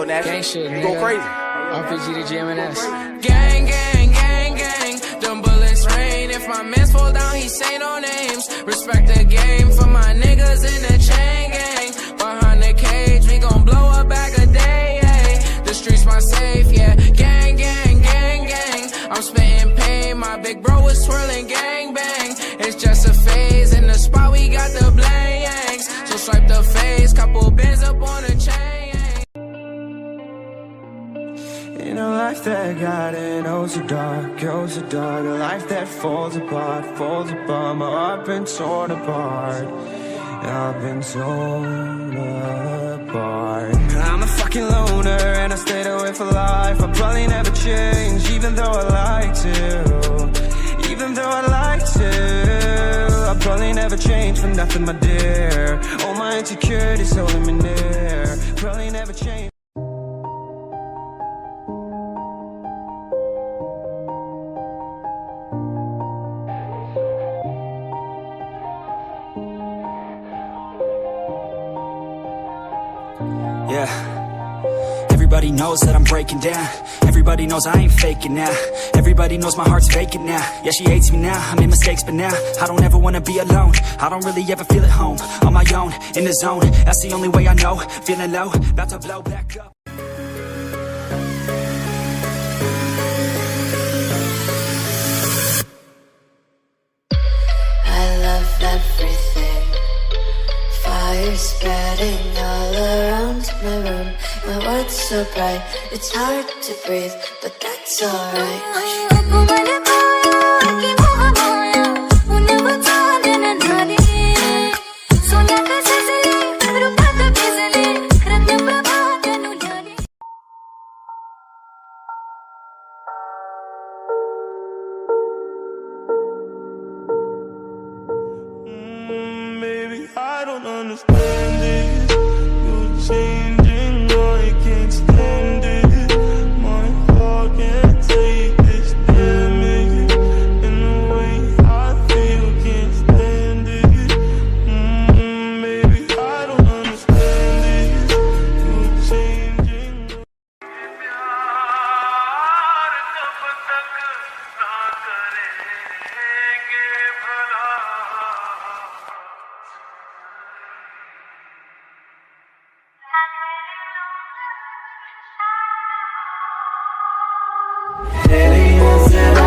yo, Nash. Gang shit, You go nigga. crazy. RPG to GMNS. Gang, gang, gang, gang. Them bullets rain. If my mans fall down, he say no names. Respect the game for my niggas in the chain gang. Behind the cage, we gon' blow a bag a day. Ay. The streets my safe, yeah. Gang, gang, gang, gang. I'm spitting pain. My big bro is twirling gang bang. It's just a phase. In the spot, we got the blanks. So swipe the face. Couple bands up on the chain. In a life that got it, oh so dark, oh so dark. A life that falls apart, my heart been torn apart. I've been torn apart. I'm a fucking loner and I stayed away for life. I'll probably never change, even though I like to. Even though I like to, I'll probably never change for nothing, my dear. All my insecurities holding me near. Probably never change. Yeah, everybody knows that I'm breaking down. Everybody knows I ain't faking now. Everybody knows my heart's vacant now. Yeah, she hates me now, I made mistakes but now I don't ever wanna be alone. I don't really ever feel at home. On my own, in the zone, that's the only way I know. Feeling low, about to blow back up. I love everything. Fire spreading all around my room. My world's so bright, it's hard to breathe, but that's alright. Baby, I don't understand it. You're changing, I can't stand it. My heart can't take this damage. And the way I feel, can't stand it. Baby, I don't understand it. You're changing. Baby,